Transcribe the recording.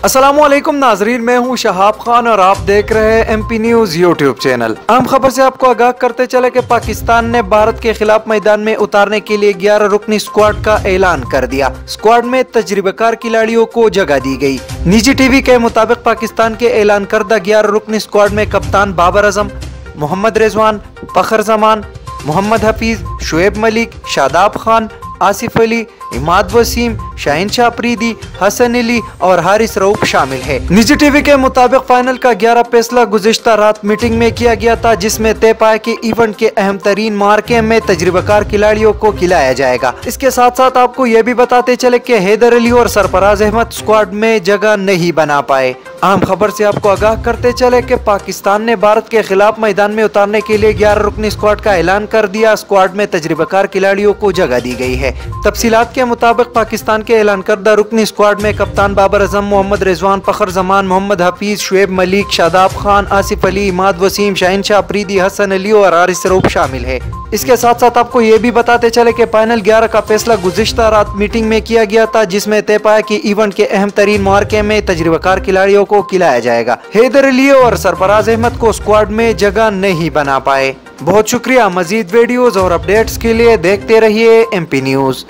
अस्सलामुअलैकुम नाजरीन, मैं हूं शहाब खान और आप देख रहे हैं एमपी न्यूज यूट्यूब चैनल। अहम खबर से आपको आगाह करते चले कि पाकिस्तान ने भारत के खिलाफ मैदान में उतारने के लिए 11 रुकनी स्क्वाड का ऐलान कर दिया। स्क्वाड में तजर्बेकार खिलाड़ियों को जगह दी गई। निजी टीवी के मुताबिक पाकिस्तान के ऐलान करदा 11 रुकनी स्क्वाड में कप्तान बाबर आजम, मोहम्मद रिजवान, फखर जमान, मोहम्मद हफीज, शुएब मलिक, शादाब खान, आसिफ अली, इमाद वसीम, शाहीन शाह अफरीदी, हसन अली और हारिस रऊफ शामिल है। निजी टीवी के मुताबिक फाइनल का 11 फैसला गुज़िश्ता रात मीटिंग में किया गया था, जिसमें तय पाया कि इवेंट के अहम तरीन मार्के में तजर्बेकार खिलाड़ियों को खिलाया जाएगा। इसके साथ साथ आपको ये भी बताते चले कि हैदर अली और सरफराज अहमद स्क्वाड में जगह नहीं बना पाए। अहम खबर से आपको आगाह करते चले कि पाकिस्तान ने भारत के खिलाफ मैदान में उतारने के लिए 11 रुकनी स्क्वाड का ऐलान कर दिया। स्क्वाड में तजर्बेकार खिलाड़ियों को जगह दी गई है। तफसीलात के मुताबिक पाकिस्तान के ऐलान करदा रुकनी स्क्वाड में कप्तान बाबर आजम, मोहम्मद रिजवान, फखर जमान, मोहम्मद हफीज, शुएब मलिक, शादाब खान, आसिफ अली, इमाद वसीम, शाहीन शाह अफरीदी, हसन अली और हारिस रऊफ शामिल है। इसके साथ साथ आपको ये भी बताते चले कि फाइनल 11 का फैसला गुज़िश्ता रात मीटिंग में किया गया था, जिसमें तय पाया कि इवेंट के अहम तरीन मार्के में तजर्बेकार खिलाड़ियों को खिलाया जाएगा। हैदर अली और सरफराज अहमद को स्क्वाड में जगह नहीं बना पाए। बहुत शुक्रिया। मजीद वीडियोस और अपडेट्स के लिए देखते रहिए एमपी न्यूज।